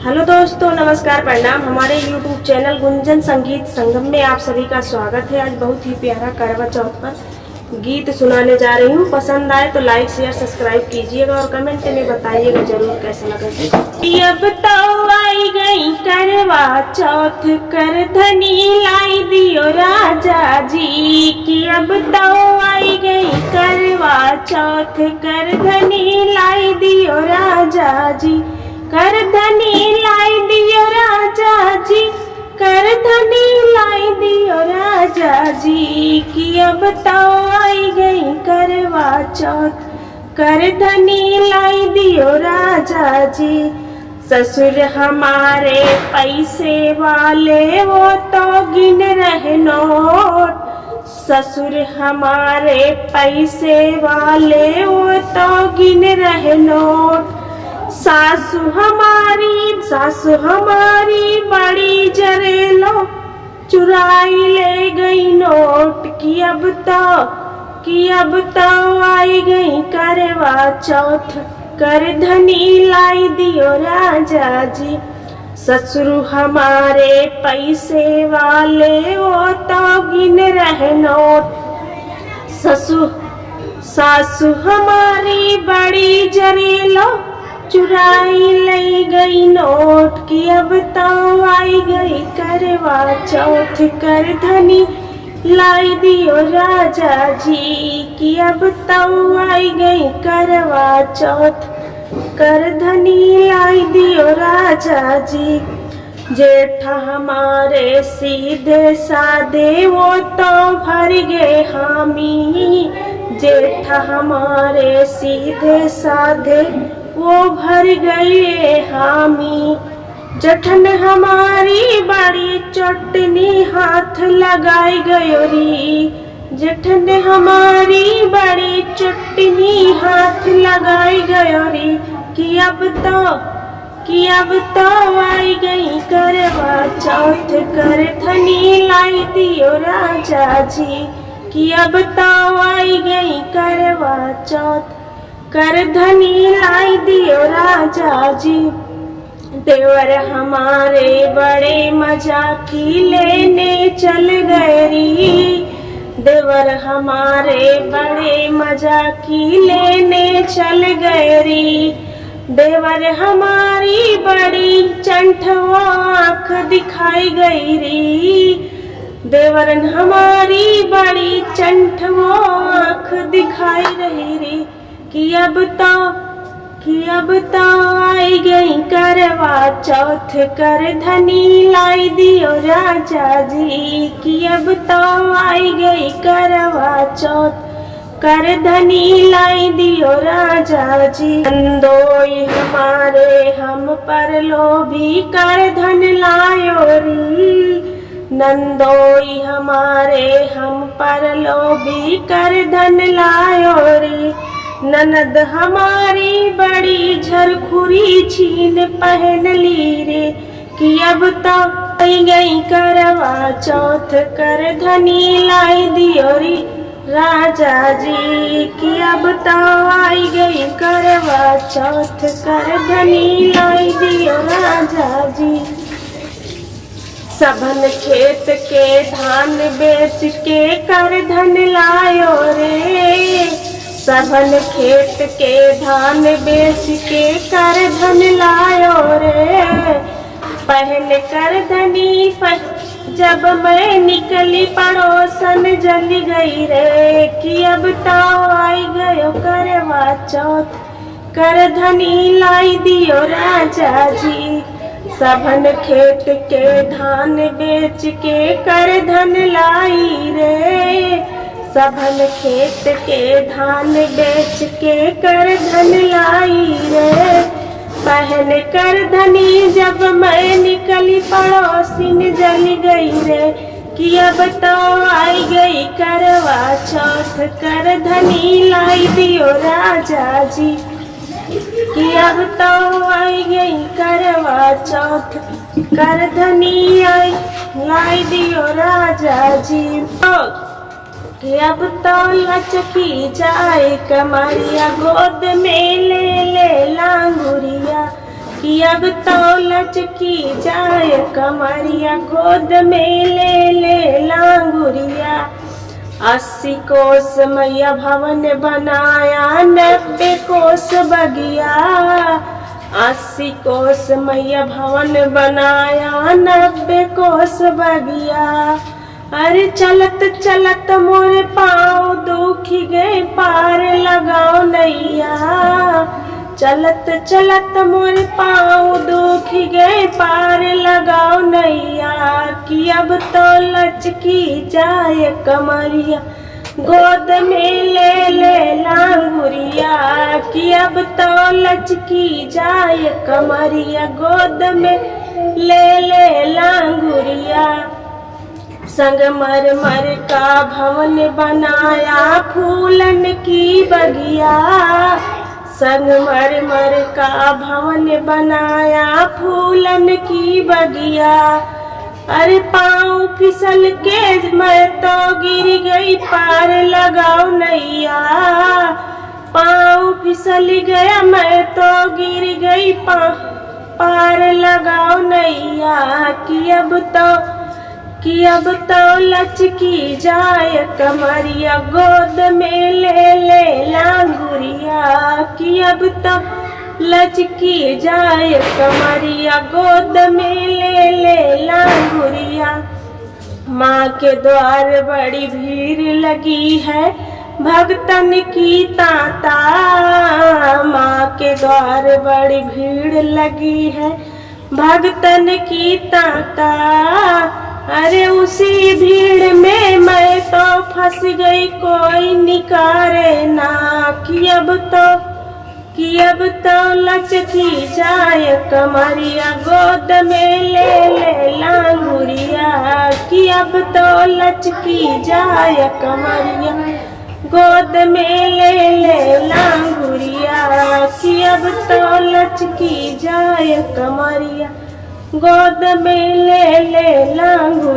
Hello दोस्तों, नमस्कार, प्रणाम। हमारे YouTube चैनल गुंजन संगीत संगम में आप सभी का स्वागत है। आज बहुत ही प्यारा करवा चौथ पर गीत सुनाने जा रही हूँ। पसंद आए तो लाइक शेयर सब्सक्राइब कीजिएगा और कमेंट में बताइएगा जरूर कैसा लगे। अब तो आई गई करवा चौथ, कर धनी लाई दियो राजा जी की। अब तो आई गई करवा चौथ, कर धनी लाई दियो राजा जी, कर धनी लाई दियो राजा जी, कर धनी लाई दियो राजा जी की। अब तो आई गई करवा चौथ, कर धनी लाई दियो राजा जी। ससुर हमारे पैसे वाले वो तो गिन रहे नोट, ससुर हमारे पैसे वाले वो तो गिन रहे नोट। सासु हमारी बड़ी जरेलो, चुराई ले गई नोट की। अब तो आई गई करवा चौथ, कर धनी लाई दियो राजा जी। ससुर हमारे पैसे वाले वो तो गिन रहे नोट, सासु हमारी बड़ी जरेलो, चुराई ले गई नोट की। अब तो आई गई करवा चौथ, कर धनी लाई दियो राजा जी की। अब तो आई गई करवा चौथ, कर धनी लाई दियो राजा जी। जेठ हमारे सीधे साधे वो तो भर गए हामी, जेठ हमारे सीधे साधे वो भर गए हामी। जठन हमारी बड़ी चटनी हाथ लगाई गयोरी, जठन हमारी बड़ी चटनी हाथ लगाई गयोरी कि अब तो आई गई करवा चौथ, कर धनी लाई दियो राजा जी कि। अब तो आई गई करवा चौथ, कर धनी लाई दियो राजा जी। देवर हमारे बड़े मजाकी लेने चल गए री, देवर हमारे बड़े मजाकी लेने चल गए री। देवर हमारी बड़ी चंठवा आँख दिखाई गई री, देवरन हमारी बड़ी चंठवा आँख दिखाई रही री कि। अब तो आई गई करवा चौथ, कर धनी लाई दियो राजा जी की। अब तो आई गई करवा चौथ, कर धनी लाई दियो राजा जी। नंदोई हमारे हम पर लोभी, कर धन लायो री, नंदोई हमारे हम पर लोभी, कर धन लायो री। ननद हमारी बड़ी झरखुरी छीन पहन ली रे कि। अब तो आई गई करवा चौथ, कर धनी लाई दियो री राजा जी की। अब तो आई गई करवा चौथ, कर धनी लाई दियो राजा जी। सबन खेत के धान बेच के कर धन लायो रे, सबन खेत के धान बेच के कर धन लायो रे। पहले कर धनी जब मैं निकली पड़ोसन जल गई रे कि। अब तो आई गयो करवा चौथ, कर धनी लाई दियो राजा जी। सबन खेत के धान बेच के कर धन लाई रे, सबन खेत के धान बेच के कर धन लाई रे। पहन कर धनी जब मैं निकली पड़ोसिन जल गई रे कि। अब तो आई गई करवा चौथ, कर धनी लाई दियो राजा जी कि। अब तो आई गई करवा चौथ, कर धनी लाई दियो राजा जी कि। अब तो लचकी जाए कमरिया, गोद में ले ले लांगुरिया कि अब तो लचकी जाए कमरिया, गोद में ले ले लांगुरिया। 80 कोस मैया भवन बनाया, 90 कोस बगिया। 80 कोस मैया भवन बनाया, 90 कोस बगिया। अरे चलत चलत मोरे पाँव दुखी गए, पार लगाओ नैया। चलत चलत मोरे पाँव दुखी गए, पार लगाओ नैया। कि अब तो लचकी जाए कमरिया, गोद में ले ले लांगुरिया। कि अब तो लचकी जाए कमरिया, गोद में ले ले लांगुरिया। संगमरमर का भवन बनाया, फूलन की बगिया। संगमरमर का भवन बनाया, फूलन की बगिया। अरे पाँव फिसल के मैं तो गिर गई, पार लगाओ नैया। पाँव फिसल गया मैं तो गिर गई, पार लगाओ नैया। कि अब तो लचकी जाए कमरिया, गोद में ले ले लांगुरिया। कि अब तो लचकी जाए कमरिया, गोद में ले ले लांगुरिया। माँ के द्वार बड़ी भीड़ लगी है, भक्तन की तांता। माँ के द्वार बड़ी भीड़ लगी है, भक्तन की तांता। अरे उसी भीड़ में मैं तो फंस गई, कोई निकारे ना। कि अब तो लचकी जाए कमरिया, गोद में ले ले लांगुरिया। कि अब तो लचकी जाए कमरिया, गोद में ले ले लांगुरिया। कि अब तो लचकी जाए कमरिया, गोद में ले ले लांगुरिया।